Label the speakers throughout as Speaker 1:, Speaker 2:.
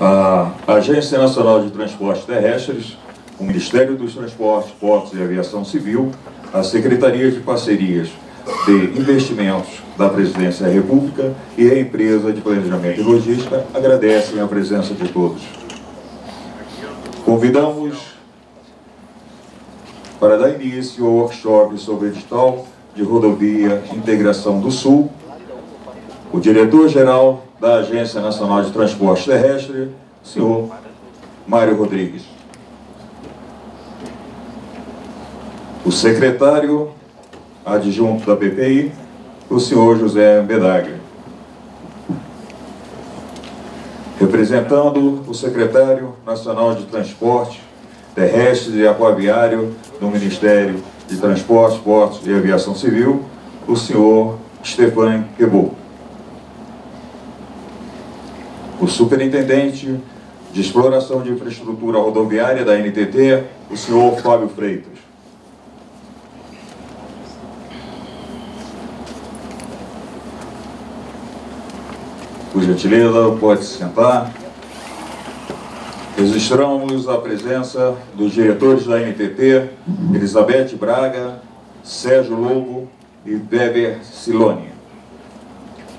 Speaker 1: A Agência Nacional de Transportes Terrestres, o Ministério dos Transportes, Portos e Aviação Civil, a Secretaria de Parcerias de Investimentos da Presidência da República e a Empresa de Planejamento e Logística agradecem a presença de todos. Convidamos para dar início ao workshop sobre o edital de Rodovia Integração do Sul, o diretor-geral da Agência Nacional de Transportes Terrestres, senhor Mário Rodrigues. O secretário adjunto da BPI, o senhor José Bedaglia. Representando o secretário nacional de Transporte Terrestre e Aquaviário do Ministério de Transportes, Portos e Aviação Civil, o senhor Stéphane Quebeau. O superintendente de Exploração de Infraestrutura Rodoviária da NTT, o senhor Fábio Freitas. Por gentileza, pode se sentar. Registramos a presença dos diretores da NTT, Elizabeth Braga, Sérgio Lobo e Weber Siloni.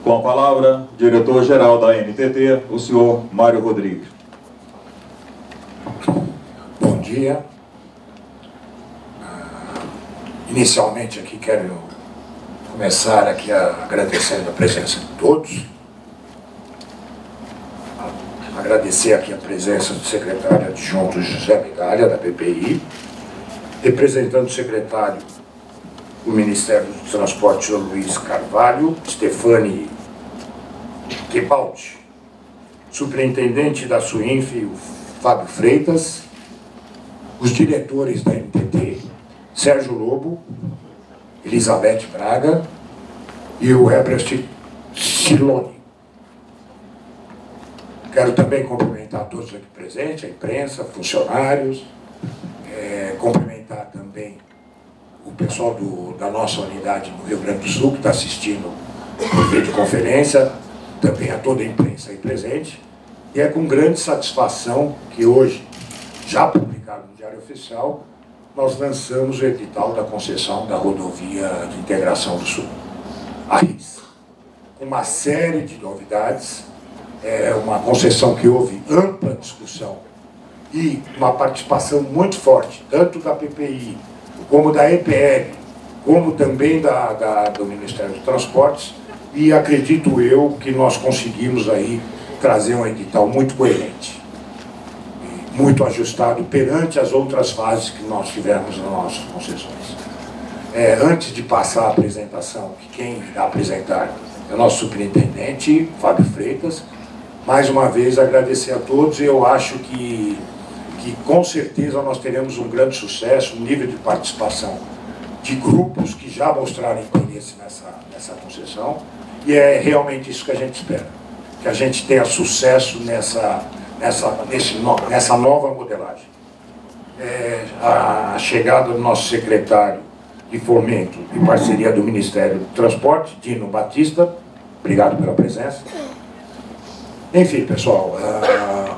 Speaker 1: Com a palavra, diretor-geral da NTT, o senhor Mário Rodrigues.
Speaker 2: Bom dia. Inicialmente aqui quero começar aqui agradecendo a presença de todos. Agradecer aqui a presença do secretário adjunto José Bedaglia, da BPI, representando o secretário do Ministério do Transporte, Luiz Carvalho, Stéphane Quebaldi, superintendente da SUINF, o Fábio Freitas, os diretores da NTT, Sérgio Lobo, Elizabeth Braga e o Herbert Siloni. Quero também cumprimentar todos aqui presentes, a imprensa, funcionários, cumprimentar também o pessoal da nossa unidade no Rio Grande do Sul, que está assistindo por videoconferência, também a toda a imprensa aí presente. E é com grande satisfação que hoje, já publicado no Diário Oficial, nós lançamos o edital da concessão da Rodovia de Integração do Sul, a RIS. Uma série de novidades. É uma concessão que houve ampla discussão e uma participação muito forte, tanto da PPI, como da EPL, como também do Ministério dos Transportes, e acredito eu que nós conseguimos aí trazer um edital muito coerente, muito ajustado perante as outras fases que nós tivemos nas nossas concessões. Antes de passar a apresentação, que quem irá apresentar é o nosso superintendente, Fábio Freitas. Mais uma vez agradecer a todos, e eu acho que com certeza nós teremos um grande sucesso, um nível de participação de grupos que já mostraram interesse nessa concessão, e é realmente isso que a gente espera, que a gente tenha sucesso nessa nova modelagem. A chegada do nosso secretário de Fomento e Parceria do Ministério do Transporte, Dino Batista, obrigado pela presença. Enfim, pessoal,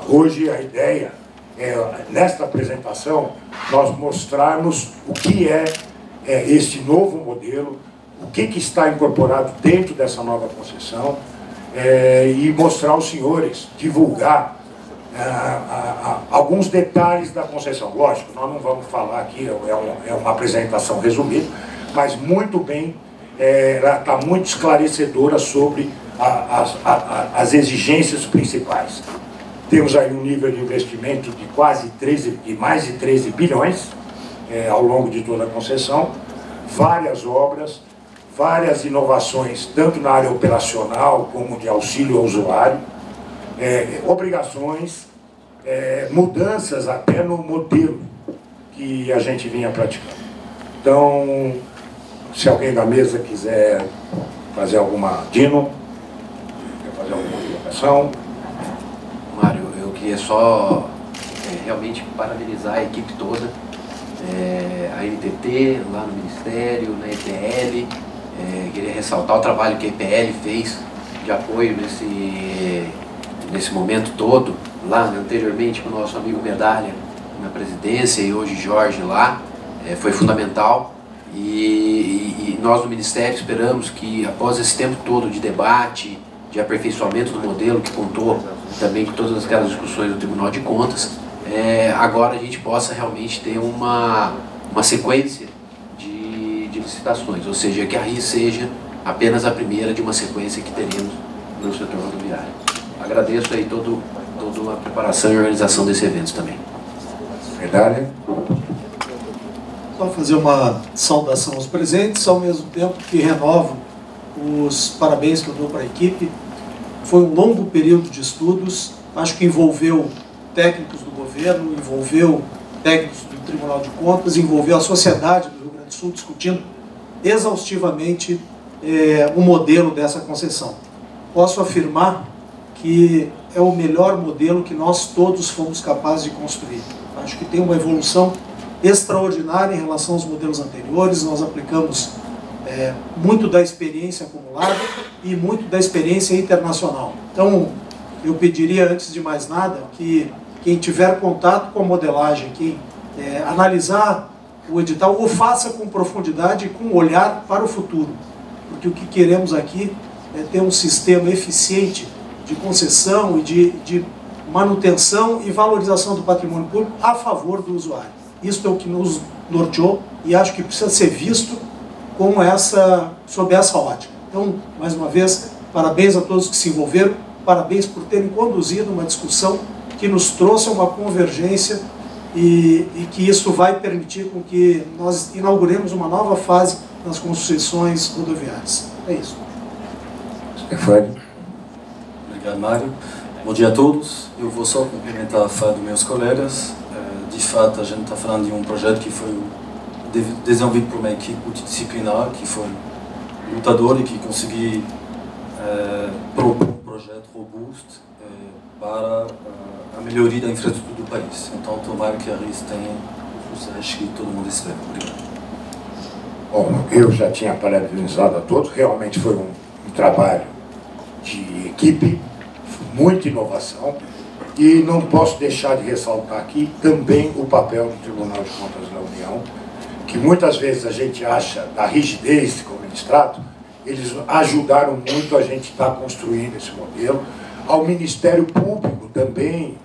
Speaker 2: hoje a ideia é, nesta apresentação, nós mostrarmos o que é este novo modelo, o que está incorporado dentro dessa nova concessão, e mostrar aos senhores, divulgar alguns detalhes da concessão. Lógico, nós não vamos falar aqui, é uma apresentação resumida, mas muito bem, ela está muito esclarecedora sobre as exigências principais. Temos aí um nível de investimento de mais de 13 bilhões ao longo de toda a concessão, várias obras, várias inovações, tanto na área operacional como de auxílio ao usuário, obrigações, mudanças até no modelo que a gente vinha praticando. Então, se alguém da mesa quiser fazer alguma... Dino, quer fazer alguma colocação?
Speaker 3: Mário, eu queria só realmente parabenizar a equipe toda, a NTT, lá no Ministério, na EPL, queria ressaltar o trabalho que a EPL fez de apoio nesse momento todo, lá anteriormente com o nosso amigo Medalha na presidência e hoje Jorge lá, foi fundamental. E nós do Ministério esperamos que após esse tempo todo de debate, de aperfeiçoamento do modelo, que contou também com todas aquelas discussões do Tribunal de Contas, agora a gente possa realmente ter uma sequência de licitações, ou seja, que a RI seja apenas a primeira de uma sequência que teremos no setor rodoviário. Agradeço aí toda a preparação e organização desse evento também.
Speaker 2: Medalha.
Speaker 4: Só fazer uma saudação aos presentes, ao mesmo tempo que renovo os parabéns que eu dou para a equipe. Foi um longo período de estudos, acho que envolveu técnicos do governo, envolveu técnicos do Tribunal de Contas, envolveu a sociedade do Rio Grande do Sul discutindo exaustivamente o modelo dessa concessão. Posso afirmar que é o melhor modelo que nós todos fomos capazes de construir. Acho que tem uma evolução extraordinária em relação aos modelos anteriores. Nós aplicamos muito da experiência acumulada e muito da experiência internacional. Então, eu pediria, antes de mais nada, que quem tiver contato com a modelagem, quem analisar o edital, o faça com profundidade e com olhar para o futuro. Porque o que queremos aqui é ter um sistema eficiente de concessão e de manutenção e valorização do patrimônio público a favor do usuário. Isso é o que nos norteou e acho que precisa ser visto sob essa ótica. Então, mais uma vez, parabéns a todos que se envolveram, parabéns por terem conduzido uma discussão que nos trouxe uma convergência e que isso vai permitir com que nós inauguremos uma nova fase nas concessões rodoviárias. É isso.
Speaker 2: Stefani.
Speaker 5: Obrigado, Mário. Bom dia a todos. Eu vou só complementar a fala dos meus colegas. De fato, a gente está falando de um projeto que foi desenvolvido por uma equipe multidisciplinar, que foi lutador e que conseguiu propor um projeto robusto para a melhoria da infraestrutura do país. Então, tomara que a RIS tenha o sucesso que todo mundo espera. Obrigado.
Speaker 2: Bom, eu já tinha parabenizado a todos. Realmente foi um trabalho de equipe, muita inovação. E não posso deixar de ressaltar aqui também o papel do Tribunal de Contas da União, que muitas vezes a gente acha da rigidez como eles tratam. Eles ajudaram muito a gente estar construindo esse modelo. Ao Ministério Público também,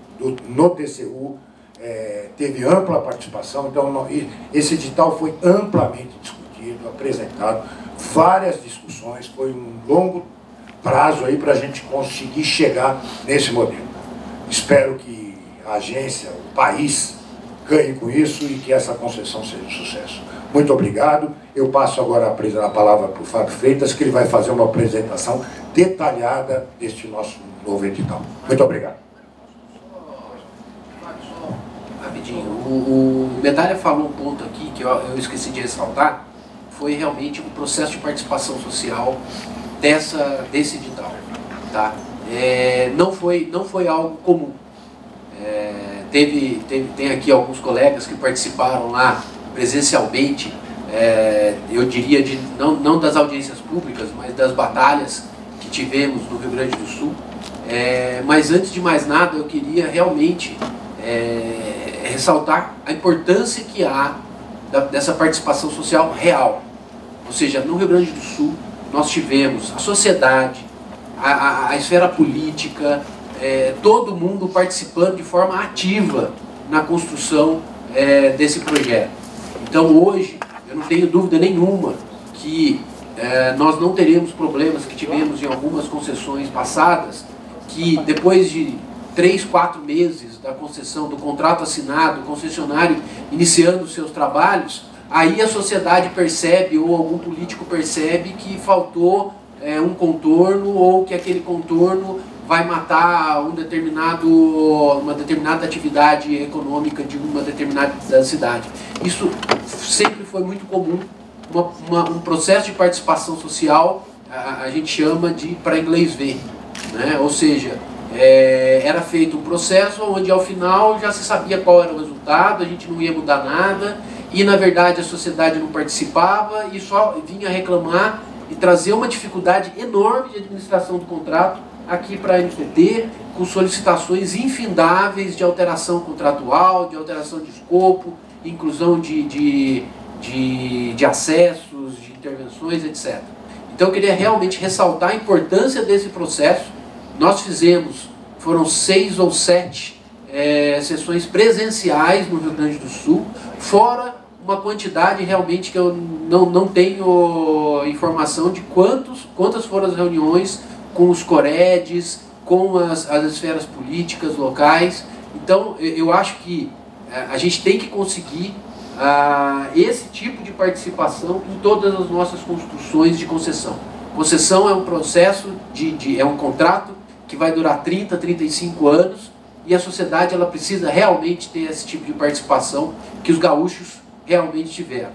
Speaker 2: no TCU, teve ampla participação. Então, esse edital foi amplamente discutido, apresentado, várias discussões, foi um longo prazo aí para a gente conseguir chegar nesse modelo. Espero que a agência, o país, ganhe com isso e que essa concessão seja um sucesso. Muito obrigado. Eu passo agora a palavra para o Fábio Freitas, que ele vai fazer uma apresentação detalhada deste nosso novo edital. Muito obrigado.
Speaker 3: Rapidinho, o Medalha falou um ponto aqui que eu esqueci de ressaltar, foi realmente o processo de participação social desse edital. Tá? Não foi algo comum. Tem aqui alguns colegas que participaram lá presencialmente, eu diria, não das audiências públicas, mas das batalhas que tivemos no Rio Grande do Sul. Mas antes de mais nada, eu queria realmente ressaltar a importância que há dessa participação social real. Ou seja, no Rio Grande do Sul, nós tivemos a sociedade, a esfera política, todo mundo participando de forma ativa na construção desse projeto. Então hoje, eu não tenho dúvida nenhuma que nós não teremos problemas que tivemos em algumas concessões passadas, que depois de 3, 4 meses da concessão, do contrato assinado, o concessionário iniciando os seus trabalhos, aí a sociedade percebe, ou algum político percebe, que faltou um contorno, ou que aquele contorno vai matar uma determinada atividade econômica de uma determinada cidade. Isso sempre foi muito comum, um processo de participação social, a gente chama de para inglês ver, né? Ou seja, era feito um processo onde ao final já se sabia qual era o resultado, a gente não ia mudar nada, e na verdade a sociedade não participava e só vinha reclamar e trazer uma dificuldade enorme de administração do contrato aqui para a NPT com solicitações infindáveis de alteração contratual, de alteração de escopo, inclusão de acessos, de intervenções, etc. Então eu queria realmente ressaltar a importância desse processo. Nós fizemos, foram 6 ou 7 sessões presenciais no Rio Grande do Sul, fora uma quantidade realmente que eu não tenho informação de quantas foram as reuniões com os COREDs, com as esferas políticas locais. Então eu acho que a gente tem que conseguir esse tipo de participação em todas as nossas construções de concessão. Concessão é um processo, é um contrato que vai durar 30, 35 anos, e a sociedade ela precisa realmente ter esse tipo de participação que os gaúchos realmente tiveram.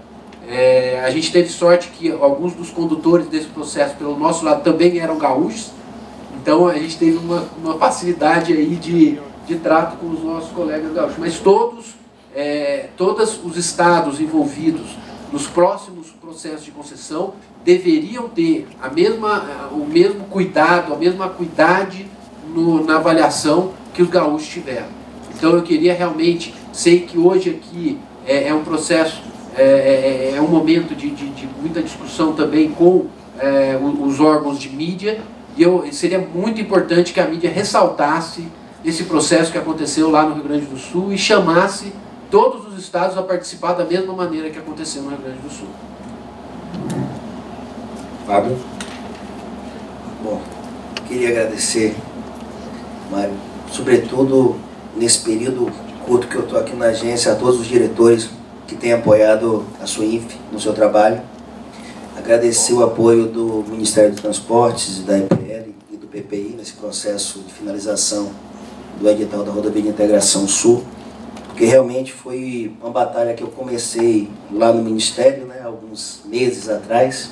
Speaker 3: A gente teve sorte que alguns dos condutores desse processo pelo nosso lado também eram gaúchos, então a gente teve uma facilidade aí de trato com os nossos colegas gaúchos. Mas todos os estados envolvidos nos próximos processos de concessão deveriam ter o mesmo cuidado, a mesma acuidade na avaliação que os gaúchos tiveram. Então eu queria realmente, sei que hoje aqui é um processo, é um momento de muita discussão também com os órgãos de mídia, e seria muito importante que a mídia ressaltasse esse processo que aconteceu lá no Rio Grande do Sul e chamasse todos os estados a participar da mesma maneira que aconteceu no Rio Grande do Sul.
Speaker 2: Fábio?
Speaker 6: Bom, queria agradecer, Mário, sobretudo nesse período curto que eu estou aqui na agência, a todos os diretores que têm apoiado a SUINF no seu trabalho. Agradecer o apoio do Ministério dos Transportes, da EPL e do PPI nesse processo de finalização do edital da Rodovia de Integração Sul, porque realmente foi uma batalha que eu comecei lá no Ministério, né, alguns meses atrás,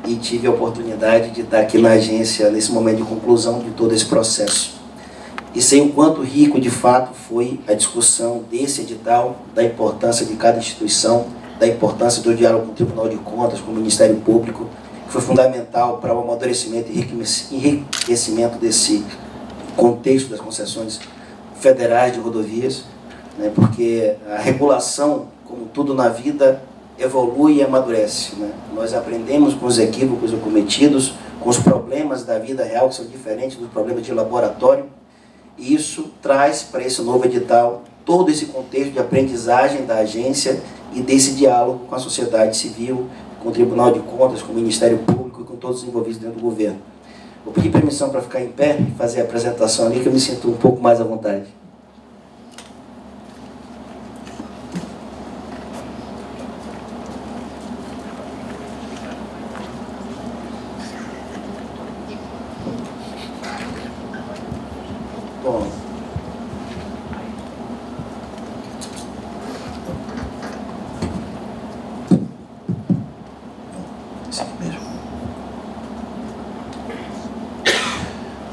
Speaker 6: e tive a oportunidade de estar aqui na agência nesse momento de conclusão de todo esse processo. E sei o quanto rico de fato foi a discussão desse edital, da importância de cada instituição, da importância do diálogo com o Tribunal de Contas, com o Ministério Público, que foi fundamental para o amadurecimento e enriquecimento desse contexto das concessões federais de rodovias, né, porque a regulação, como tudo na vida, evolui e amadurece, né? Nós aprendemos com os equívocos cometidos, com os problemas da vida real, que são diferentes dos problemas de laboratório, e isso traz para esse novo edital todo esse contexto de aprendizagem da agência e desse diálogo com a sociedade civil, com o Tribunal de Contas, com o Ministério Público e com todos os envolvidos dentro do governo. Vou pedir permissão para ficar em pé e fazer a apresentação ali, que eu me sinto um pouco mais à vontade. Bom,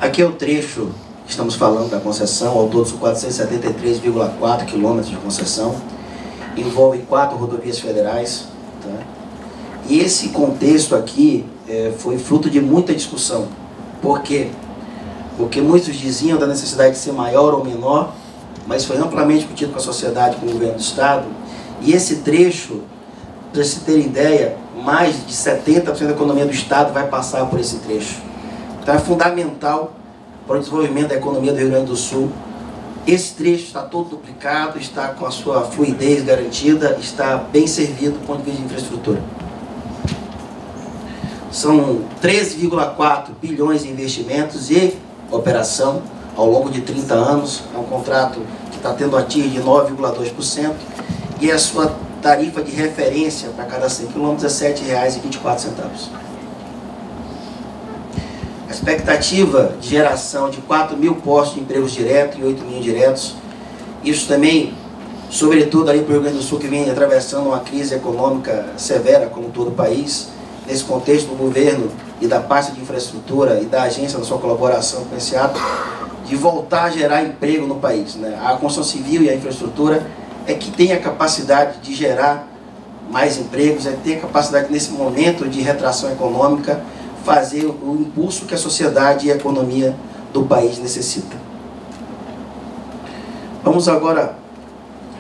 Speaker 6: aqui é o trecho que estamos falando da concessão. Ao todo são 473,4 quilômetros de concessão, envolve 4 rodovias federais, tá? E esse contexto aqui foi fruto de muita discussão. Por quê? Porque muitos diziam da necessidade de ser maior ou menor, mas foi amplamente discutido com a sociedade, com o governo do Estado. E esse trecho, para vocês terem ideia, mais de 70% da economia do Estado vai passar por esse trecho. Então é fundamental para o desenvolvimento da economia do Rio Grande do Sul. Esse trecho está todo duplicado, está com a sua fluidez garantida, está bem servido do ponto de vista de infraestrutura. São 13,4 bilhões de investimentos e operação ao longo de 30 anos. É um contrato que está tendo a TIR de 9,2% e a sua tarifa de referência para cada 100 km é R$ 7,24. A expectativa de geração de 4 mil postos de empregos diretos e 8 mil indiretos. Isso também, sobretudo ali para o Rio Grande do Sul, que vem atravessando uma crise econômica severa, como todo o país. Nesse contexto do governo e da parte de infraestrutura e da agência, na sua colaboração com esse ato, de voltar a gerar emprego no país, né? A construção civil e a infraestrutura é que tem a capacidade de gerar mais empregos, é ter a capacidade nesse momento de retração econômica fazer o impulso que a sociedade e a economia do país necessita. Vamos agora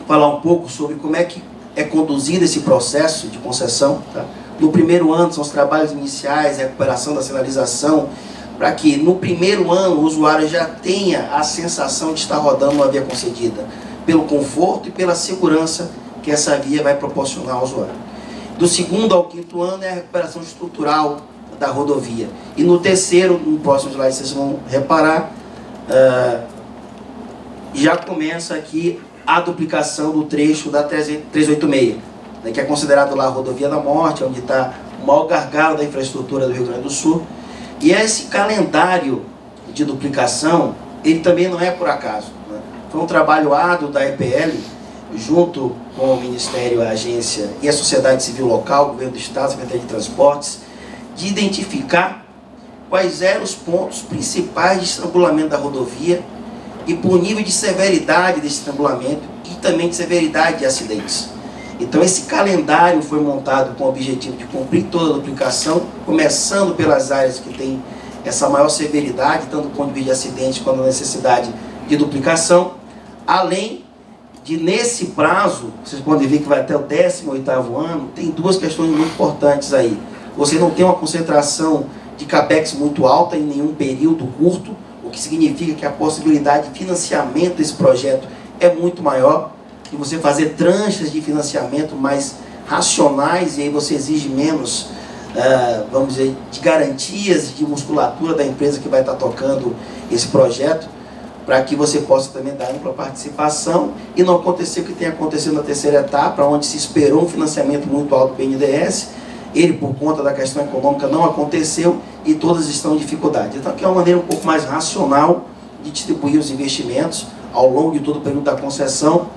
Speaker 6: falar um pouco sobre como é que é conduzido esse processo de concessão. Tá? No primeiro ano são os trabalhos iniciais, a recuperação da sinalização, para que no primeiro ano o usuário já tenha a sensação de estar rodando uma via concedida, pelo conforto e pela segurança que essa via vai proporcionar ao usuário. Do segundo ao quinto ano é a recuperação estrutural da rodovia. E no terceiro, no próximo slide vocês vão reparar, já começa aqui a duplicação do trecho da 386, né, que é considerado lá a rodovia da morte, onde está o maior gargalo da infraestrutura do Rio Grande do Sul. E esse calendário de duplicação, ele também não é por acaso. Né? Foi um trabalho árduo da EPL, junto com o Ministério, a agência e a sociedade civil local, o governo do Estado, a Secretaria de Transportes, de identificar quais eram os pontos principais de estrangulamento da rodovia e por nível de severidade desse estrangulamento e também de severidade de acidentes. Então esse calendário foi montado com o objetivo de cumprir toda a duplicação, começando pelas áreas que têm essa maior severidade, tanto do ponto de vista de acidente quanto a necessidade de duplicação, além de, nesse prazo, vocês podem ver que vai até o 18º ano, tem duas questões muito importantes aí. Você não tem uma concentração de capex muito alta em nenhum período curto, o que significa que a possibilidade de financiamento desse projeto é muito maior, e você fazer tranches de financiamento mais racionais, e aí você exige menos, vamos dizer, de garantias de musculatura da empresa que vai estar tocando esse projeto, para que você possa também dar ampla participação e não acontecer o que tem acontecido na terceira etapa, onde se esperou um financiamento muito alto do BNDES, ele, por conta da questão econômica, não aconteceu e todas estão em dificuldade. Então, aqui é uma maneira um pouco mais racional de distribuir os investimentos ao longo de todo o período da concessão,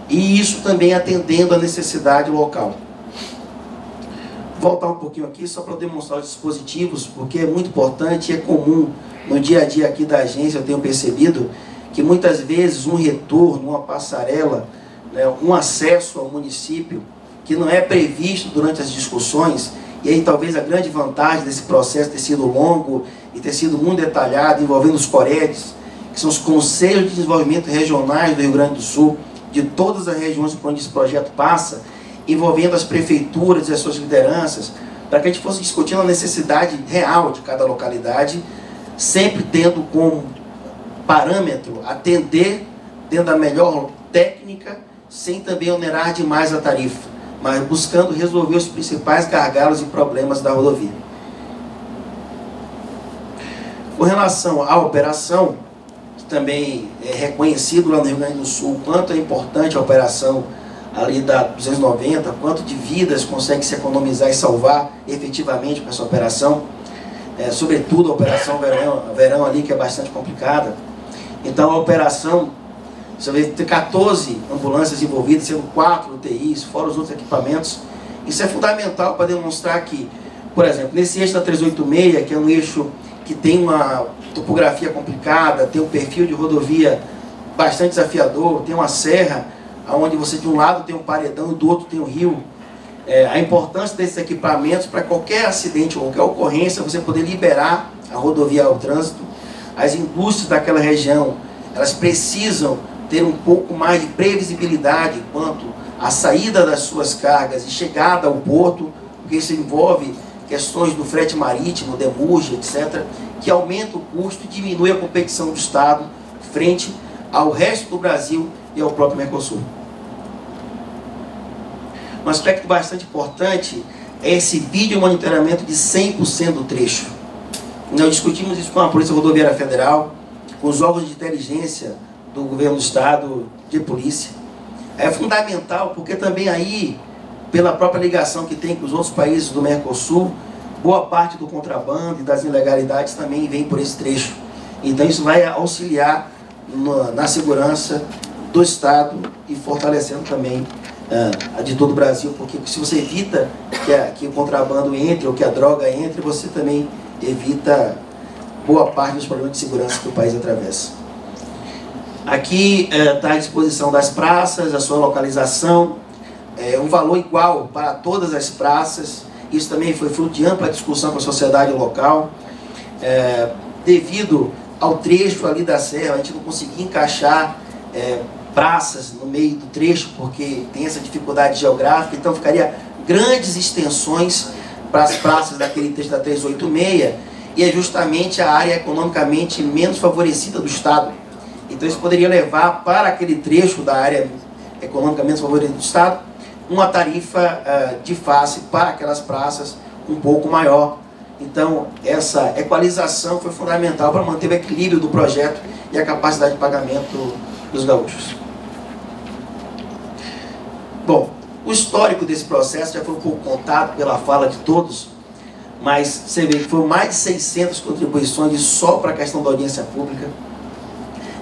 Speaker 6: e isso também atendendo à necessidade local. Vou voltar um pouquinho aqui só para demonstrar os dispositivos, porque é muito importante e é comum no dia a dia aqui da agência. Eu tenho percebido que muitas vezes um retorno, uma passarela, né, um acesso ao município que não é previsto durante as discussões, e aí talvez a grande vantagem desse processo ter sido longo e ter sido muito detalhado, envolvendo os COREDs, que são os Conselhos de Desenvolvimento Regionais do Rio Grande do Sul, de todas as regiões por onde esse projeto passa, envolvendo as prefeituras e as suas lideranças, para que a gente fosse discutindo a necessidade real de cada localidade, sempre tendo como parâmetro atender dentro da melhor técnica, sem também onerar demais a tarifa, mas buscando resolver os principais gargalos e problemas da rodovia. Com relação à operação, que também é reconhecido lá no Rio Grande do Sul, quanto é importante a operação ali da 290, quanto de vidas consegue se economizar e salvar efetivamente com essa operação, sobretudo a operação verão ali, que é bastante complicada. Então a operação, você vê, tem 14 ambulâncias envolvidas, sendo 4 UTIs, fora os outros equipamentos. Isso é fundamental para demonstrar que, por exemplo, nesse eixo da 386, que é um eixo que tem uma topografia complicada, tem um perfil de rodovia bastante desafiador, tem uma serra, onde você de um lado tem um paredão e do outro tem um rio. A importância desses equipamentos para qualquer acidente ou qualquer ocorrência, você poder liberar a rodovia ao trânsito. As indústrias daquela região, elas precisam ter um pouco mais de previsibilidade quanto à saída das suas cargas e chegada ao porto, porque isso envolve questões do frete marítimo, demurge, etc., que aumenta o custo e diminui a competição do Estado frente ao resto do Brasil e ao próprio Mercosul. Um aspecto bastante importante é esse vídeo monitoramento de 100% do trecho. Nós discutimos isso com a Polícia Rodoviária Federal, com os órgãos de inteligência do governo do Estado, de polícia. É fundamental porque também aí, pela própria ligação que tem com os outros países do Mercosul, boa parte do contrabando e das ilegalidades também vem por esse trecho. Então isso vai auxiliar na segurança do Estado e fortalecendo também a de todo o Brasil, porque se você evita que o contrabando entre ou que a droga entre, você também evita boa parte dos problemas de segurança que o país atravessa. Aqui está à disposição das praças, a sua localização, um valor igual para todas as praças, Isso também foi fruto de ampla discussão com a sociedade local. Devido ao trecho ali da serra, a gente não conseguia encaixar praças no meio do trecho, porque tem essa dificuldade geográfica, então ficaria grandes extensões para as praças daquele trecho da 386, e é justamente a área economicamente menos favorecida do Estado. Então isso poderia levar para aquele trecho da área econômica menos favorecida do Estado uma tarifa de face para aquelas praças um pouco maior. Então essa equalização foi fundamental para manter o equilíbrio do projeto e a capacidade de pagamento dos gaúchos. Bom, o histórico desse processo já foi um pouco contado pela fala de todos, mas você vê que foram mais de 600 contribuições só para a questão da audiência pública.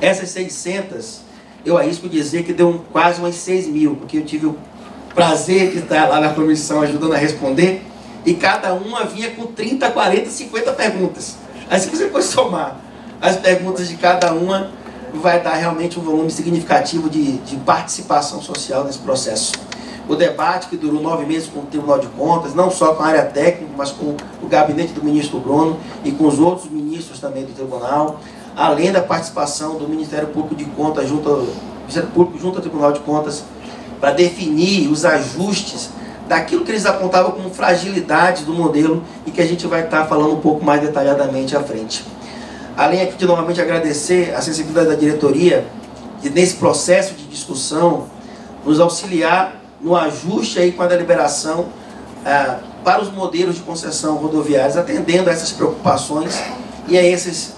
Speaker 6: Essas 600, eu arrisco dizer que deu quase umas 6 mil, porque eu tive o prazer de estar lá na comissão ajudando a responder, e cada uma vinha com 30, 40, 50 perguntas. Aí se você for somar as perguntas de cada uma, vai dar realmente um volume significativo de participação social nesse processo. O debate que durou 9 meses com o Tribunal de Contas, não só com a área técnica, mas com o gabinete do ministro Bruno e com os outros ministros também do Tribunal, além da participação do Ministério Público de Contas junto ao Tribunal de Contas, para definir os ajustes daquilo que eles apontavam como fragilidades do modelo e que a gente vai estar falando um pouco mais detalhadamente à frente. Além aqui de novamente agradecer a sensibilidade da diretoria de, nesse processo de discussão, nos auxiliar no ajuste aí com a deliberação para os modelos de concessão rodoviários, atendendo a essas preocupações e a esses,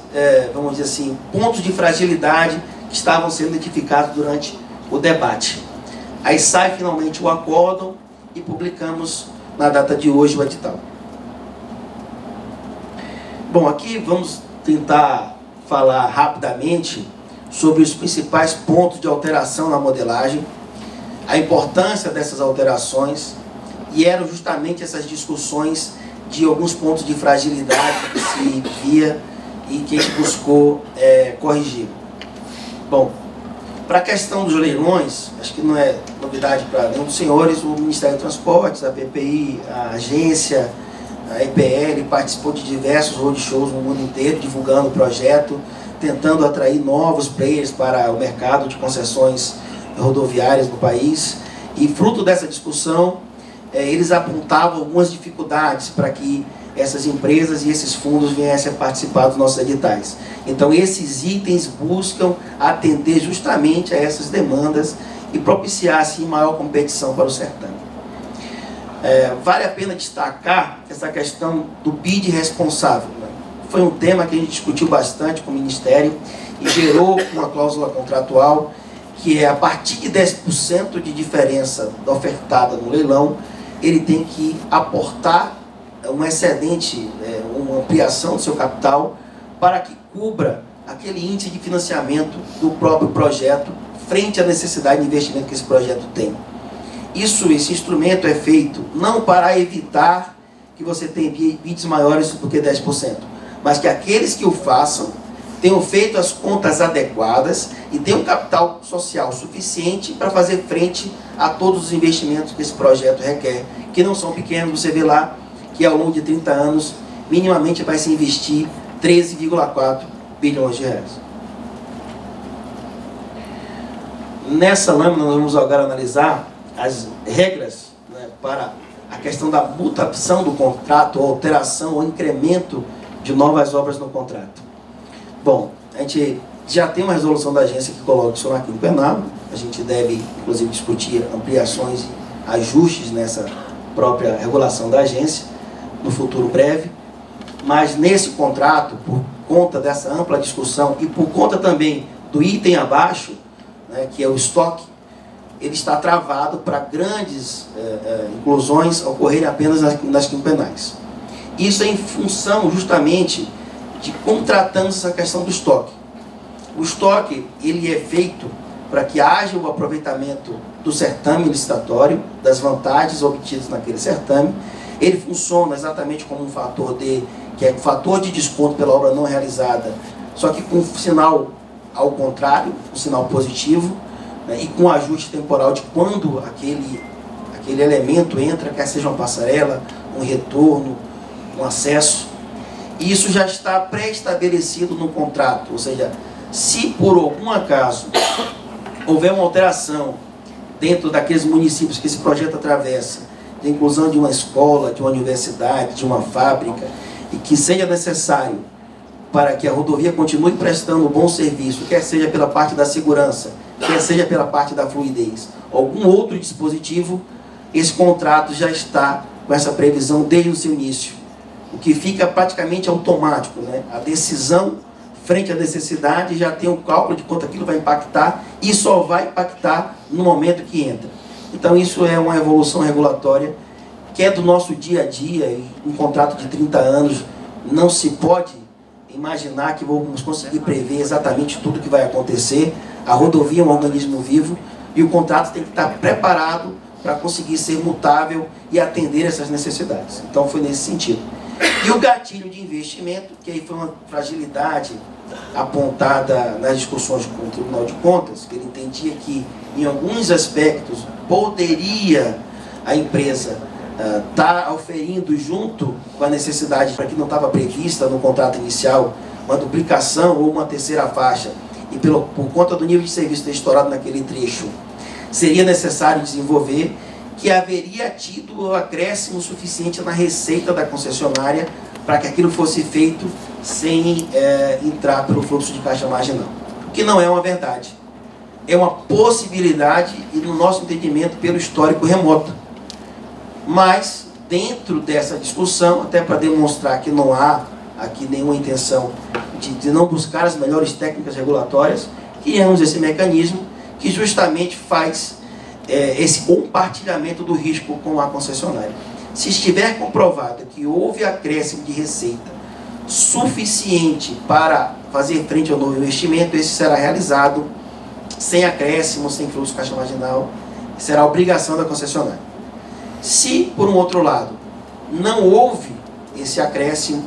Speaker 6: vamos dizer assim, pontos de fragilidade que estavam sendo identificados durante o debate. Aí sai finalmente o acórdão e publicamos na data de hoje o edital. Bom, aqui vamos tentar falar rapidamente sobre os principais pontos de alteração na modelagem, a importância dessas alterações, e eram justamente essas discussões de alguns pontos de fragilidade que se via e que a gente buscou corrigir. Bom, para a questão dos leilões, acho que não é novidade para nenhum dos senhores, o Ministério do Transportes, a PPI, a agência, a EPL participou de diversos roadshows no mundo inteiro, divulgando o projeto, tentando atrair novos players para o mercado de concessões rodoviárias no país. E fruto dessa discussão, eles apontavam algumas dificuldades para que essas empresas e esses fundos viessem a participar dos nossos editais. Então esses itens buscam atender justamente a essas demandas e propiciar assim maior competição para o certame. Vale a pena destacar essa questão do bid responsável, né? Foi um tema que a gente discutiu bastante com o Ministério e gerou uma cláusula contratual que é a partir de 10% de diferença da ofertada no leilão, ele tem que aportar um excedente, uma ampliação do seu capital para que cubra aquele índice de financiamento do próprio projeto frente à necessidade de investimento que esse projeto tem. Esse instrumento é feito não para evitar que você tenha bids maiores do que 10%, mas que aqueles que o façam tenham feito as contas adequadas e tenham um capital social suficiente para fazer frente a todos os investimentos que esse projeto requer, que não são pequenos. Você vê lá que ao longo de 30 anos, minimamente vai se investir 13,4 bilhões de reais. Nessa lâmina nós vamos agora analisar as regras, né, para a questão da mutação do contrato, ou alteração ou incremento de novas obras no contrato. Bom, a gente já tem uma resolução da agência que coloca isso aqui no penal, a gente deve inclusive discutir ampliações e ajustes nessa própria regulação da agência no futuro breve, mas nesse contrato, por conta dessa ampla discussão e por conta também do item abaixo, né, que é o estoque, ele está travado para grandes inclusões ocorrerem apenas nas quinquenais. Isso é em função justamente de como tratamos essa questão do estoque. O estoque ele é feito para que haja o aproveitamento do certame licitatório, das vantagens obtidas naquele certame. Ele funciona exatamente como um fator que é um fator de desconto pela obra não realizada, só que com um sinal ao contrário, um sinal positivo, né, e com ajuste temporal de quando aquele elemento entra, quer seja uma passarela, um retorno, um acesso. E isso já está pré-estabelecido no contrato, ou seja, se por algum acaso houver uma alteração dentro daqueles municípios que esse projeto atravessa, de inclusão de uma escola, de uma universidade, de uma fábrica, e que seja necessário para que a rodovia continue prestando um bom serviço, quer seja pela parte da segurança, quer seja pela parte da fluidez, algum outro dispositivo, esse contrato já está com essa previsão desde o seu início, o que fica praticamente automático, né? A decisão frente à necessidade já tem um cálculo de quanto aquilo vai impactar e só vai impactar no momento que entra. Então isso é uma evolução regulatória que é do nosso dia a dia, e um contrato de 30 anos não se pode imaginar que vamos conseguir prever exatamente tudo que vai acontecer. A rodovia é um organismo vivo e o contrato tem que estar preparado para conseguir ser mutável e atender essas necessidades. Então foi nesse sentido. E o gatilho de investimento, que aí foi uma fragilidade apontada nas discussões com o Tribunal de Contas, que ele entendia que em alguns aspectos poderia a empresa estar oferindo junto com a necessidade, para que não estava prevista no contrato inicial, uma duplicação ou uma terceira faixa, e por conta do nível de serviço ter estourado naquele trecho, seria necessário desenvolver, que haveria tido acréscimo suficiente na receita da concessionária para que aquilo fosse feito sem entrar pelo fluxo de caixa marginal. O que não é uma verdade. É uma possibilidade e, no nosso entendimento, pelo histórico remoto. Mas, dentro dessa discussão, até para demonstrar que não há aqui nenhuma intenção de não buscar as melhores técnicas regulatórias, criamos esse mecanismo que justamente faz esse compartilhamento do risco com a concessionária. Se estiver comprovado que houve acréscimo de receita suficiente para fazer frente ao novo investimento, esse será realizado sem acréscimo, sem fluxo de caixa marginal, será obrigação da concessionária. Se, por um outro lado, não houve esse acréscimo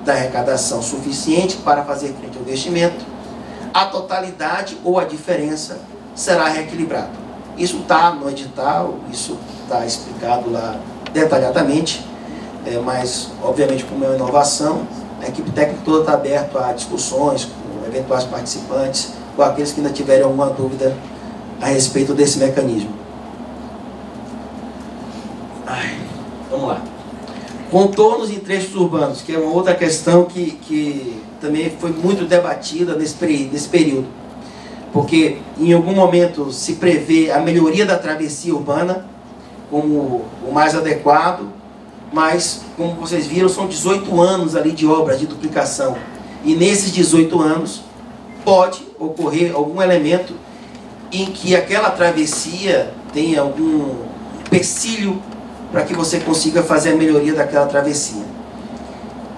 Speaker 6: da arrecadação suficiente para fazer frente ao investimento, a totalidade ou a diferença será reequilibrada. Isso está no edital, isso está explicado lá detalhadamente, mas, obviamente, como é uma inovação, a equipe técnica toda está aberta a discussões com eventuais participantes, ou aqueles que ainda tiverem alguma dúvida a respeito desse mecanismo. Vamos lá. Contornos em trechos urbanos, que é uma outra questão que também foi muito debatida nesse período. Porque em algum momento se prevê a melhoria da travessia urbana como o mais adequado, mas, como vocês viram, são 18 anos ali de obras de duplicação. E nesses 18 anos pode ocorrer algum elemento em que aquela travessia tenha algum empecilho para que você consiga fazer a melhoria daquela travessia.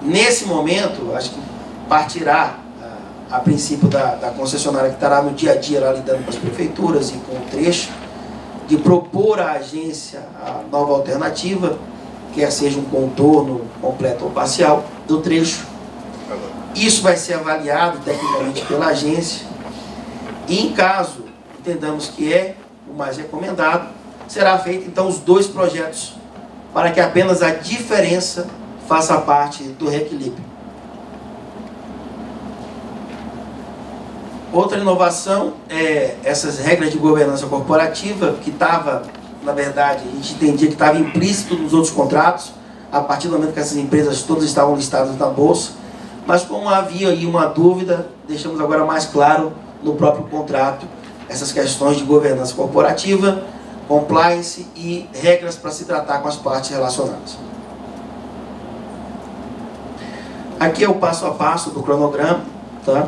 Speaker 6: Nesse momento, acho que partirá a princípio da concessionária que estará no dia a dia lá lidando com as prefeituras e com o trecho, de propor à agência a nova alternativa, quer seja um contorno completo ou parcial do trecho. Isso vai ser avaliado tecnicamente pela agência e, em caso entendamos que é o mais recomendado, será feito então os dois projetos para que apenas a diferença faça parte do reequilíbrio. Outra inovação é essas regras de governança corporativa, que estava, na verdade, a gente entendia que estava implícito nos outros contratos, a partir do momento que essas empresas todas estavam listadas na Bolsa, mas como havia aí uma dúvida, deixamos agora mais claro no próprio contrato essas questões de governança corporativa, compliance e regras para se tratar com as partes relacionadas. Aqui é o passo a passo do cronograma, tá?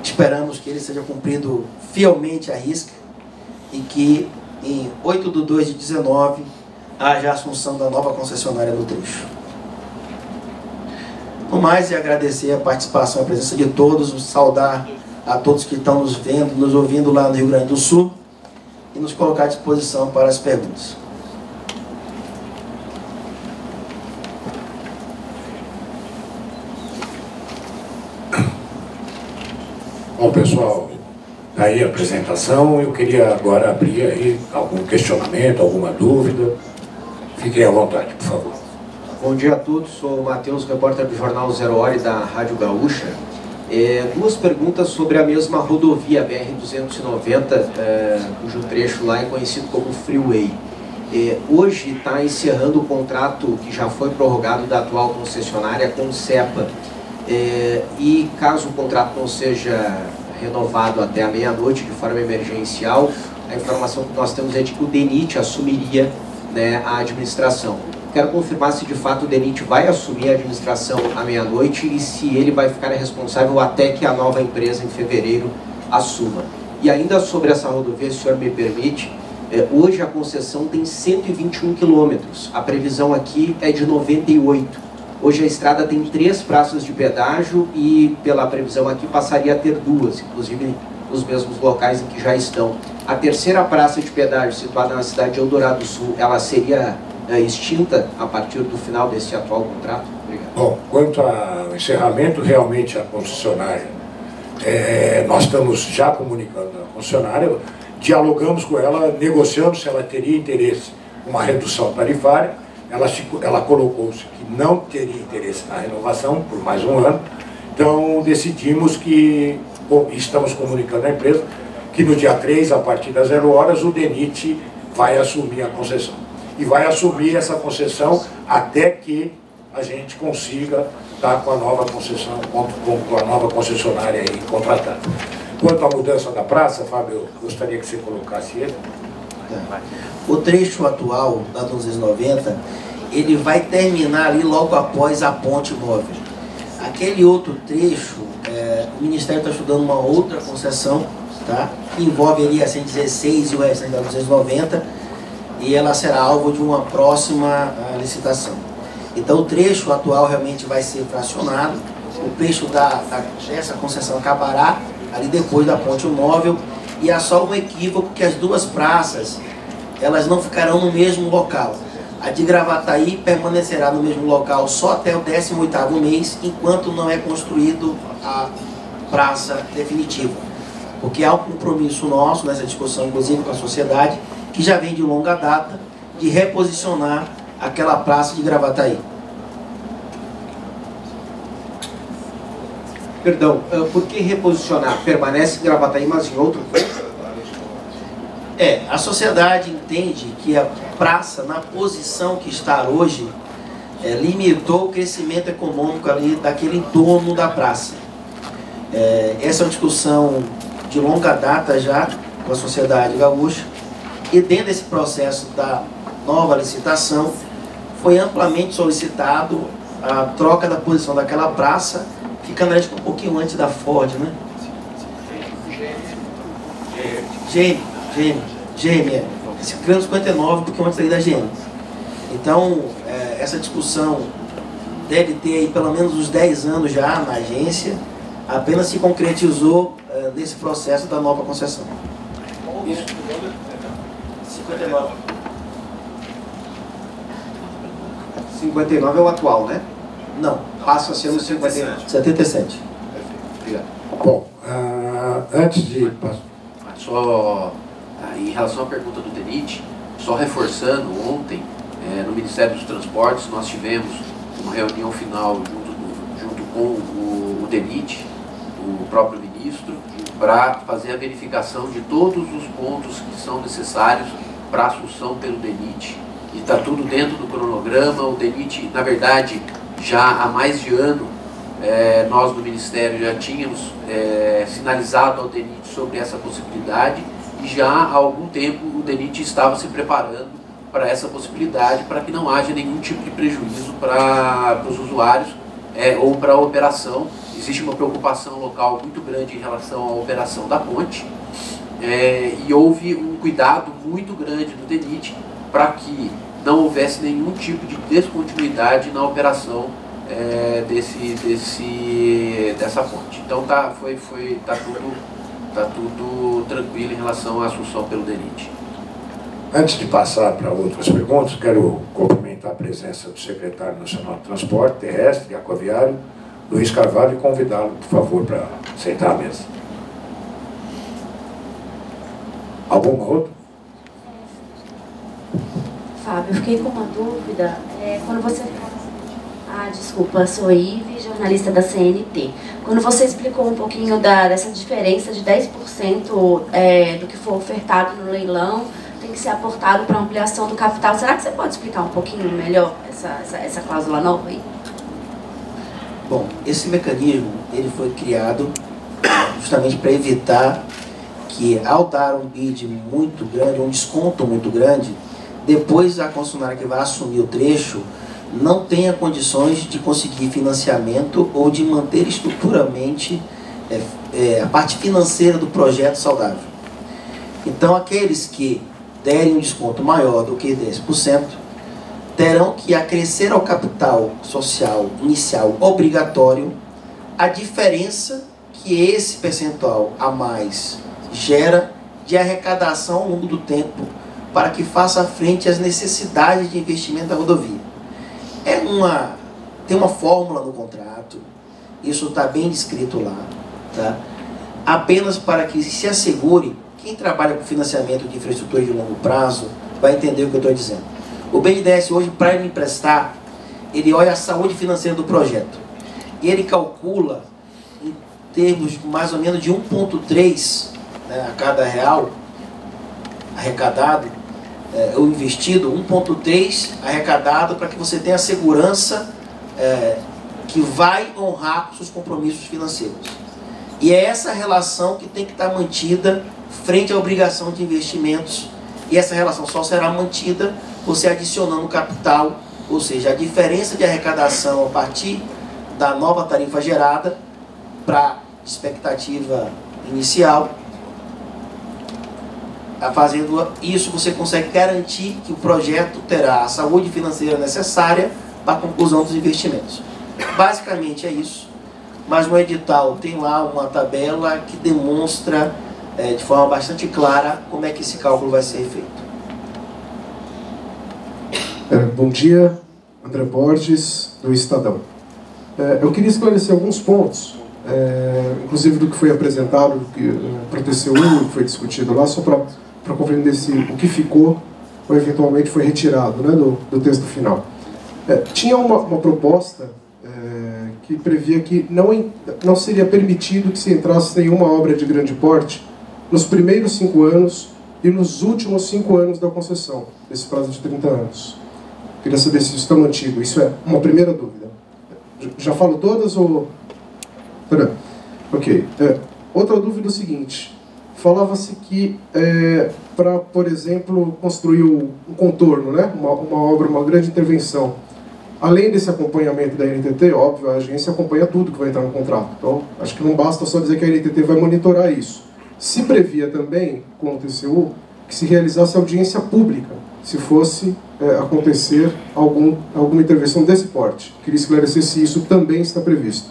Speaker 6: Esperamos que ele seja cumprido fielmente à risca e que em 8/2/19 haja a assunção da nova concessionária no trecho. No mais, é agradecer a participação e a presença de todos, saudar a todos que estão nos vendo, nos ouvindo lá no Rio Grande do Sul e nos colocar à disposição para as perguntas.
Speaker 2: Bom, pessoal, aí a apresentação. Eu queria agora abrir aí algum questionamento, alguma dúvida. Fiquem à vontade, por favor.
Speaker 7: Bom dia a todos, sou o Matheus, repórter do Jornal Zero Hora e da Rádio Gaúcha. Duas perguntas sobre a mesma rodovia BR-290, cujo trecho lá é conhecido como Freeway. Hoje está encerrando o contrato que já foi prorrogado da atual concessionária com o CEPA. E caso o contrato não seja renovado até a meia-noite de forma emergencial, a informação que nós temos é de que o DENIT assumiria, né, a administração. Quero confirmar se de fato o DENIT vai assumir a administração à meia-noite e se ele vai ficar responsável até que a nova empresa em fevereiro assuma. E ainda sobre essa rodovia, se o senhor me permite, hoje a concessão tem 121 quilômetros, a previsão aqui é de 98. Hoje a estrada tem 3 praças de pedágio e, pela previsão aqui, passaria a ter 2, inclusive nos mesmos locais em que já estão. A terceira praça de pedágio, situada na cidade de Eldorado do Sul, ela seria extinta a partir do final desse atual contrato? Obrigado.
Speaker 2: Bom, quanto ao encerramento, realmente a concessionária, nós estamos já comunicando a concessionária, dialogamos com ela, negociamos se ela teria interesse em uma redução tarifária. Ela colocou-se que não teria interesse na renovação por mais um ano, então decidimos que, estamos comunicando à empresa, que no dia 3, a partir das 0 horas, o DENIT vai assumir a concessão. E vai assumir essa concessão até que a gente consiga estar com a nova concessão, com a nova concessionária aí contratada. Quanto à mudança da praça, Fábio, eu gostaria que você colocasse ele.
Speaker 6: O trecho atual da 290, ele vai terminar ali logo após a ponte móvel. Aquele outro trecho, o Ministério está estudando uma outra concessão, tá? Que envolve ali a 116 e o restante da 290, e ela será alvo de uma próxima licitação. Então o trecho atual realmente vai ser fracionado, o trecho dessa concessão acabará ali depois da ponte móvel, e há só um equívoco que as duas praças, elas não ficarão no mesmo local. A de Gravataí permanecerá no mesmo local só até o 18º mês, enquanto não é construído a praça definitiva. Porque há um compromisso nosso nessa discussão, inclusive com a sociedade, que já vem de longa data, de reposicionar aquela praça de Gravataí.
Speaker 7: Perdão, por que reposicionar? Permanece em Gravataí, mas em outro ponto?
Speaker 6: A sociedade entende que a praça, na posição que está hoje, limitou o crescimento econômico ali daquele entorno da praça. Essa é uma discussão de longa data já com a sociedade gaúcha, e dentro desse processo da nova licitação, foi amplamente solicitado a troca da posição daquela praça, ficando acho que um pouquinho antes da Ford, né? GM, esse criando 59 porque antes da GM. Então, essa discussão deve ter aí pelo menos uns 10 anos já na agência, apenas se concretizou nesse processo da nova concessão. Isso. 59.
Speaker 7: 59 é o atual, né?
Speaker 6: Não.
Speaker 7: Passa a ser no 59.
Speaker 6: 77.
Speaker 7: Obrigado.
Speaker 2: Bom, antes de...
Speaker 3: Só em relação à pergunta do DENIT, só reforçando, ontem, no Ministério dos Transportes, nós tivemos uma reunião final junto com o DENIT, o próprio ministro, para fazer a verificação de todos os pontos que são necessários para a assunção pelo DENIT. E está tudo dentro do cronograma. O DENIT, na verdade, já há mais de ano, nós do Ministério já tínhamos sinalizado ao DENIT sobre essa possibilidade, e já há algum tempo o DENIT estava se preparando para essa possibilidade, para que não haja nenhum tipo de prejuízo para os usuários ou para a operação. Existe uma preocupação local muito grande em relação à operação da ponte, e houve um cuidado muito grande do DENIT para que não houvesse nenhum tipo de descontinuidade na operação dessa ponte. Então tá tudo tranquilo em relação à assunção pelo DENIT.
Speaker 2: Antes de passar para outras perguntas, quero cumprimentar a presença do secretário nacional de Transporte Terrestre e Aquaviário, Luiz Carvalho, e convidá-lo, por favor, para sentar à mesa. Alguma outra?
Speaker 8: Fábio, eu fiquei com uma dúvida. Quando você fala... desculpa, sou Ive, jornalista da CNT. Quando você explicou um pouquinho dessa diferença de 10% do que for ofertado no leilão tem que ser aportado para ampliação do capital, será que você pode explicar um pouquinho melhor essa cláusula nova aí?
Speaker 6: Bom, esse mecanismo ele foi criado justamente para evitar que, ao dar um bid muito grande, um desconto muito grande, depois a concessionária que vai assumir o trecho não tenha condições de conseguir financiamento ou de manter estruturalmente a parte financeira do projeto saudável. Então, aqueles que derem um desconto maior do que 10%, terão que acrescer ao capital social inicial obrigatório a diferença que esse percentual a mais gera de arrecadação ao longo do tempo para que faça frente às necessidades de investimento da rodovia. Tem uma fórmula no contrato, isso está bem descrito lá, tá? Apenas para que se assegure, quem trabalha com financiamento de infraestrutura de longo prazo vai entender o que eu estou dizendo. O BNDES hoje, para ele emprestar, ele olha a saúde financeira do projeto. E ele calcula, em termos mais ou menos de 1,3 a cada real arrecadado, ou investido, 1,3 arrecadado para que você tenha a segurança que vai honrar com seus compromissos financeiros. E é essa relação que tem que estar mantida frente à obrigação de investimentos. E essa relação só será mantida você adicionando capital, ou seja, a diferença de arrecadação a partir da nova tarifa gerada para a expectativa inicial. Fazendo isso, você consegue garantir que o projeto terá a saúde financeira necessária para a conclusão dos investimentos. Basicamente é isso, mas no edital tem lá uma tabela que demonstra de forma bastante clara como é que esse cálculo vai ser feito.
Speaker 9: Bom dia, André Borges, do Estadão. Eu queria esclarecer alguns pontos, inclusive do que foi apresentado para o TCU, que foi discutido lá, só para compreender se o que ficou ou eventualmente foi retirado, né, do texto final. Tinha uma proposta que previa que não seria permitido que se entrasse nenhuma obra de grande porte nos primeiros 5 anos e nos últimos 5 anos da concessão, nesse prazo de 30 anos. Queria saber se isso está mantido. Isso é uma primeira dúvida. Já falo todas ou... Ok. Outra dúvida é o seguinte. Falava-se que para, por exemplo, construir um contorno, né? uma obra, uma grande intervenção, além desse acompanhamento da NTT, óbvio, a agência acompanha tudo que vai entrar no contrato. Então, acho que não basta só dizer que a NTT vai monitorar isso. Se previa também, com o TCU, que se realizasse audiência pública, se fosse acontecer alguma intervenção desse porte. Queria esclarecer se isso também está previsto.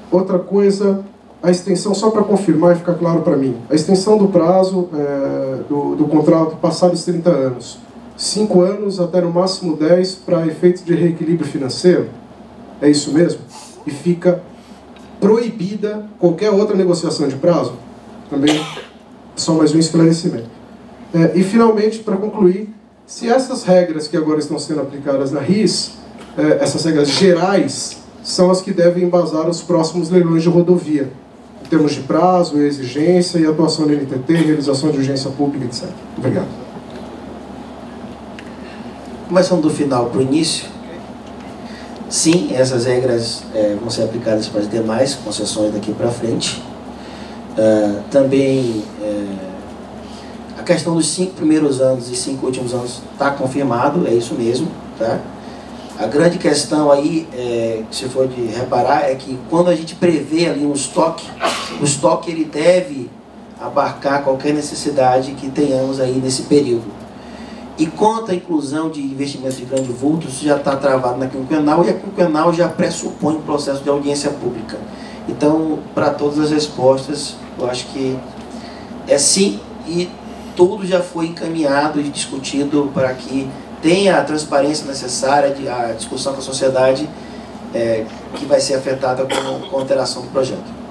Speaker 9: Outra coisa, a extensão, só para confirmar e ficar claro para mim, a extensão do prazo do contrato passados 30 anos, 5 anos até no máximo 10 para efeitos de reequilíbrio financeiro, é isso mesmo? E fica proibida qualquer outra negociação de prazo? Também só mais um esclarecimento. E finalmente, para concluir, se essas regras que agora estão sendo aplicadas na RIS, essas regras gerais, são as que devem embasar os próximos leilões de rodovia, em termos de prazo, exigência e atuação da NTT, realização de urgência pública, etc. Obrigado.
Speaker 6: Começando do final para o início, sim, essas regras vão ser aplicadas para as demais concessões daqui para frente. Também a questão dos 5 primeiros anos e 5 últimos anos está confirmado, é isso mesmo, tá? A grande questão aí, se for de reparar, é que quando a gente prevê ali um estoque, o estoque ele deve abarcar qualquer necessidade que tenhamos aí nesse período. E quanto à inclusão de investimentos de grande vulto, isso já está travado na quinquenal, e a quinquenal já pressupõe um processo de audiência pública. Então, para todas as respostas, eu acho que é sim, e tudo já foi encaminhado e discutido para que tenha a necessária, a discussão com a sociedade que vai ser afetada com a alteração do projeto.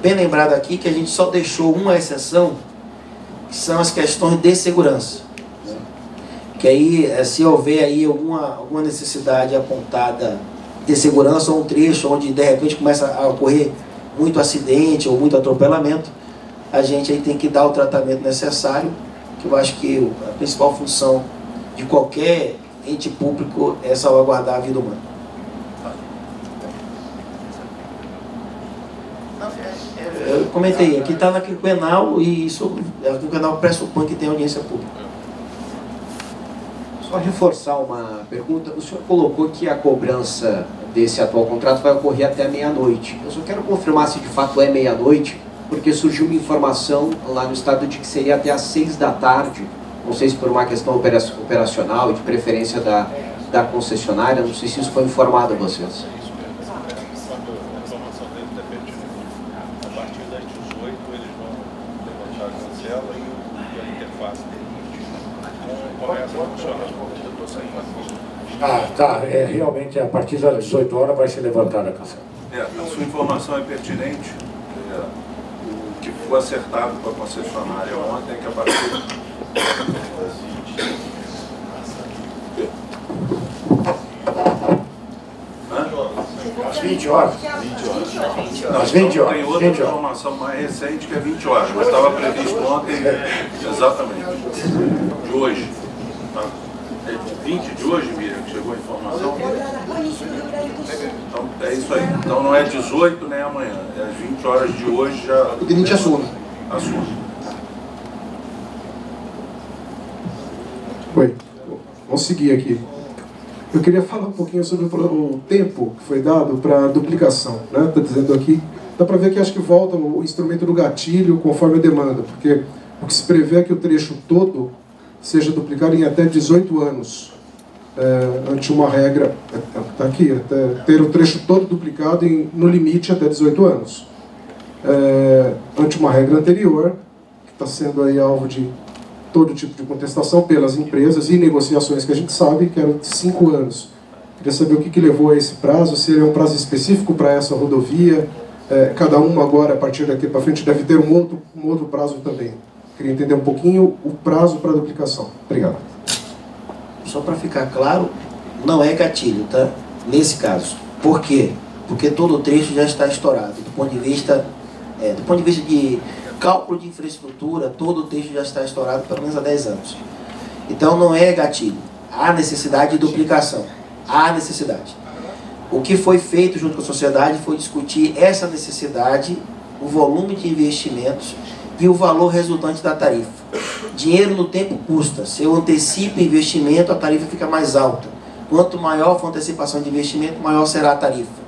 Speaker 6: bem lembrado aqui que a gente só deixou uma exceção, que são as questões de segurança. Que aí, se houver aí alguma necessidade apontada de segurança, ou um trecho onde de repente começa a ocorrer muito acidente ou muito atropelamento, a gente aí tem que dar o tratamento necessário, que eu acho que a principal função de qualquer ente público é salvaguardar a vida humana. Eu comentei, aqui está na quinquenal e isso, a quinquenal pressupõe que tem audiência pública.
Speaker 7: Só reforçar uma pergunta, o senhor colocou que a cobrança desse atual contrato vai ocorrer até meia-noite. Eu só quero confirmar se de fato é meia-noite, porque surgiu uma informação lá no estado de que seria até às 6 da tarde, não sei se por uma questão operacional e de preferência da concessionária, não sei se isso foi informado a vocês.
Speaker 2: Realmente a partir das 18 horas vai ser levantada a cancela.
Speaker 10: A sua informação é pertinente. O que foi acertado com a concessionária ontem é que a partir
Speaker 2: às 20 horas.
Speaker 10: Não,
Speaker 2: às 20 horas.
Speaker 10: Tem outra informação mais recente que é 20 horas, mas estava previsto ontem, exatamente, de hoje. Tá? É 20 de hoje, Miriam, que chegou a informação? Então é isso aí. Então não é 18 nem amanhã, é às 20 horas de hoje já.
Speaker 11: O tenente assume.
Speaker 10: Assume.
Speaker 9: Oi, vamos seguir aqui. Eu queria falar um pouquinho sobre o tempo que foi dado para duplicação, né? Está dizendo aqui, dá para ver que acho que volta o instrumento do gatilho conforme a demanda, porque o que se prevê é que o trecho todo seja duplicado em até 18 anos, ante uma regra, está aqui, até ter o trecho todo duplicado no limite até 18 anos, ante uma regra anterior, que está sendo aí alvo de todo tipo de contestação pelas empresas e negociações que a gente sabe que eram de 5 anos. Queria saber o que levou a esse prazo, se ele é um prazo específico para essa rodovia, cada uma agora, a partir daqui para frente, deve ter um outro prazo também. Queria entender um pouquinho o prazo para a duplicação. Obrigado.
Speaker 6: Só para ficar claro, não é gatilho, tá? Nesse caso. Por quê? Porque todo o trecho já está estourado. Do ponto de vista de cálculo de infraestrutura, todo o trecho já está estourado pelo menos há 10 anos. Então não é gatilho. Há necessidade de duplicação. Há necessidade. O que foi feito junto com a sociedade foi discutir essa necessidade, o volume de investimentos e o valor resultante da tarifa. Dinheiro no tempo custa. Se eu antecipo investimento, a tarifa fica mais alta. Quanto maior for a antecipação de investimento, maior será a tarifa.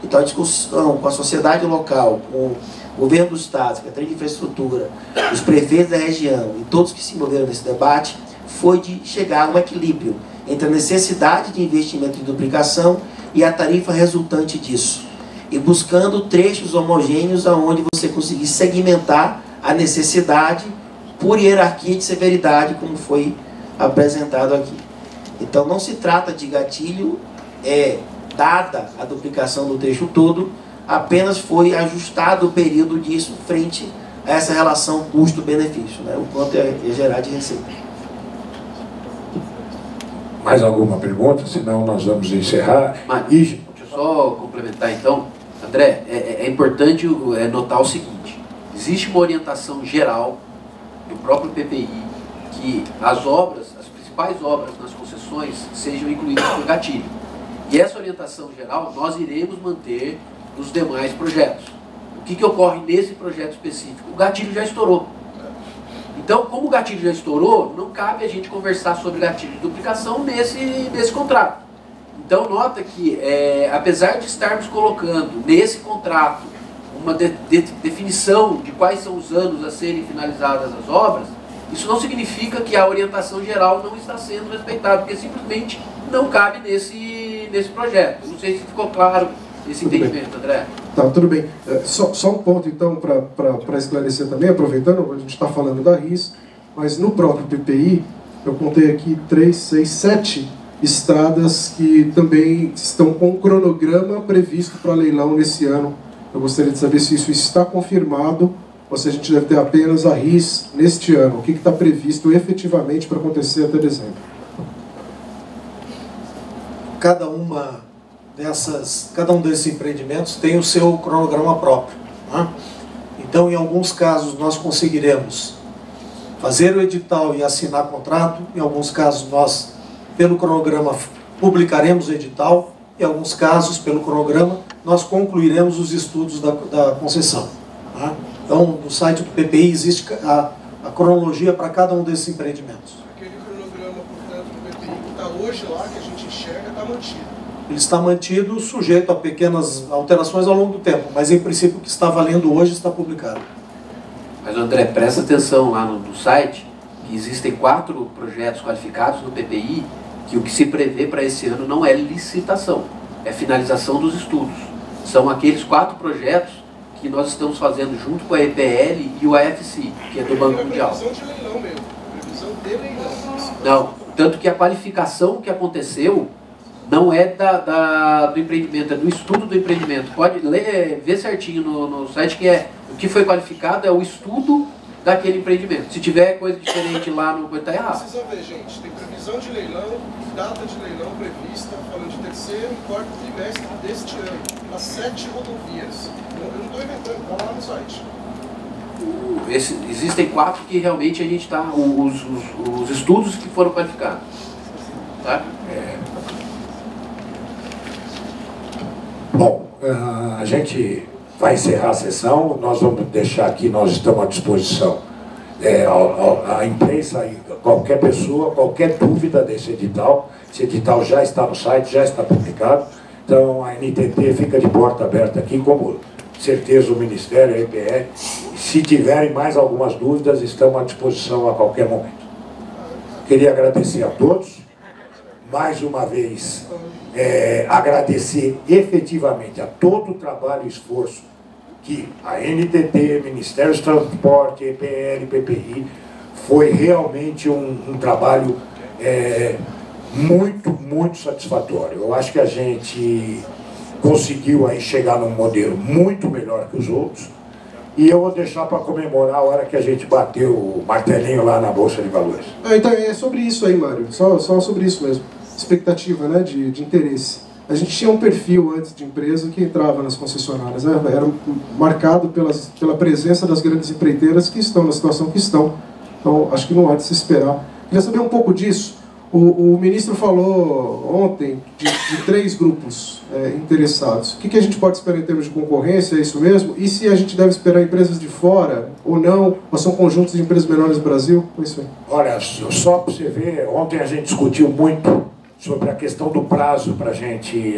Speaker 6: Então a discussão com a sociedade local, com o governo do Estado, Secretaria de Infraestrutura, os prefeitos da região e todos que se envolveram nesse debate, foi de chegar a um equilíbrio entre a necessidade de investimento em duplicação e a tarifa resultante disso. E buscando trechos homogêneos aonde você conseguir segmentar a necessidade por hierarquia de severidade, como foi apresentado aqui. Então não se trata de gatilho, dada a duplicação do trecho todo, apenas foi ajustado o período disso frente a essa relação custo-benefício, né? O quanto é gerar de receita.
Speaker 2: Mais alguma pergunta? Senão nós vamos encerrar.
Speaker 3: Deixa eu só complementar então. André, é importante notar o seguinte: existe uma orientação geral do próprio PPI que as principais obras nas concessões sejam incluídas por gatilho. E essa orientação geral nós iremos manter nos demais projetos. O que ocorre nesse projeto específico? O gatilho já estourou. Então, como o gatilho já estourou, não cabe a gente conversar sobre gatilho de duplicação nesse contrato. Então, nota que, apesar de estarmos colocando nesse contrato uma definição de quais são os anos a serem finalizadas as obras, isso não significa que a orientação geral não está sendo respeitada, porque simplesmente não cabe nesse projeto. Não sei se ficou claro esse entendimento, André.
Speaker 9: Tá, tudo bem. Só um ponto, então, para esclarecer também, aproveitando, a gente está falando da RIS, mas no próprio PPI, eu contei aqui 3, 6, 7 estradas que também estão com cronograma previsto para leilão nesse ano Eu gostaria de saber se isso está confirmado ou se a gente deve ter apenas a RIS neste ano. O que está previsto efetivamente para acontecer até dezembro?
Speaker 4: Cada um desses empreendimentos tem o seu cronograma próprio, né? Então, em alguns casos, nós conseguiremos fazer o edital e assinar contrato. Em alguns casos, nós, pelo cronograma, publicaremos o edital. Em alguns casos, pelo cronograma, nós concluiremos os estudos da concessão, tá? Então, no site do PPI existe a cronologia para cada um desses empreendimentos.
Speaker 11: Aquele cronograma, portanto, do PPI que está hoje lá, que a gente enxerga, está mantido.
Speaker 4: Ele está mantido, sujeito a pequenas alterações ao longo do tempo, mas em princípio o que está valendo hoje está publicado.
Speaker 3: Mas, André, presta atenção lá no site, que existem 4 projetos qualificados no PPI, que o que se prevê para esse ano não é licitação, é finalização dos estudos. São aqueles 4 projetos que nós estamos fazendo junto com a EPL e o AFC, que é do Banco Mundial.
Speaker 11: Previsão de leilão mesmo, previsão de leilão.
Speaker 3: Não, tanto que a qualificação que aconteceu não é do empreendimento, é do estudo do empreendimento. Pode ler, ver certinho no site que o que foi qualificado é o estudo daquele empreendimento. Se tiver coisa diferente lá no coisa, está errado.
Speaker 11: Precisa ver, gente, tem previsão de leilão, data de leilão prevista, falando de terceiro e quarto trimestre deste ano, as 7 rodovias. Eu não estou inventando, está lá no site.
Speaker 3: Existem 4 que realmente a gente está, os estudos que foram qualificados. Tá?
Speaker 2: Bom, a gente vai encerrar a sessão, nós vamos deixar aqui, nós estamos à disposição, a imprensa e qualquer pessoa, qualquer dúvida desse edital. Esse edital já está no site, já está publicado, então a NTT fica de porta aberta aqui, como certeza o Ministério, a EPE. Se tiverem mais algumas dúvidas, estamos à disposição a qualquer momento. Queria agradecer a todos, mais uma vez, agradecer efetivamente a todo o trabalho e esforço que a NTT, Ministério do Transporte, EPL, PPI, foi realmente um trabalho muito satisfatório. Eu acho que a gente conseguiu aí chegar num modelo muito melhor que os outros, e eu vou deixar para comemorar a hora que a gente bateu o martelinho lá na Bolsa de Valores.
Speaker 9: Então é sobre isso aí, Mário, só sobre isso mesmo. Expectativa, né, de interesse. A gente tinha um perfil antes de empresa que entrava nas concessionárias, né? Era marcado pela presença das grandes empreiteiras que estão na situação que estão. Então, acho que não há de se esperar. Queria saber um pouco disso. O ministro falou ontem de 3 grupos interessados. O que a gente pode esperar em termos de concorrência, é isso mesmo? E se a gente deve esperar empresas de fora ou não? Ou são conjuntos de empresas menores do Brasil? É isso aí.
Speaker 2: Olha, só para você ver, ontem a gente discutiu muito sobre a questão do prazo para a gente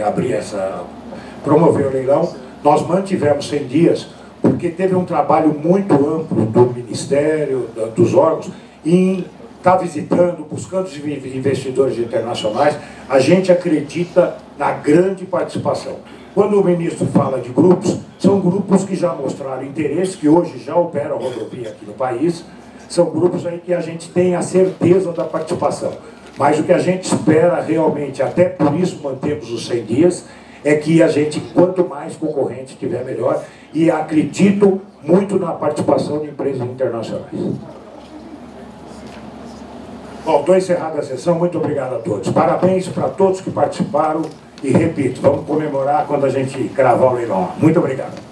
Speaker 2: promover o leilão. Nós mantivemos 100 dias, porque teve um trabalho muito amplo do Ministério, dos órgãos, em estar visitando, buscando investidores internacionais. A gente acredita na grande participação. Quando o ministro fala de grupos, são grupos que já mostraram interesse, que hoje já operam rodovia aqui no país, são grupos aí que a gente tem a certeza da participação. Mas o que a gente espera realmente, até por isso mantemos os 100 dias, é que a gente, quanto mais concorrente tiver, melhor, e acredito muito na participação de empresas internacionais. Bom, estou encerrada a sessão, muito obrigado a todos. Parabéns para todos que participaram e, repito, vamos comemorar quando a gente cravar o leilão. Muito obrigado.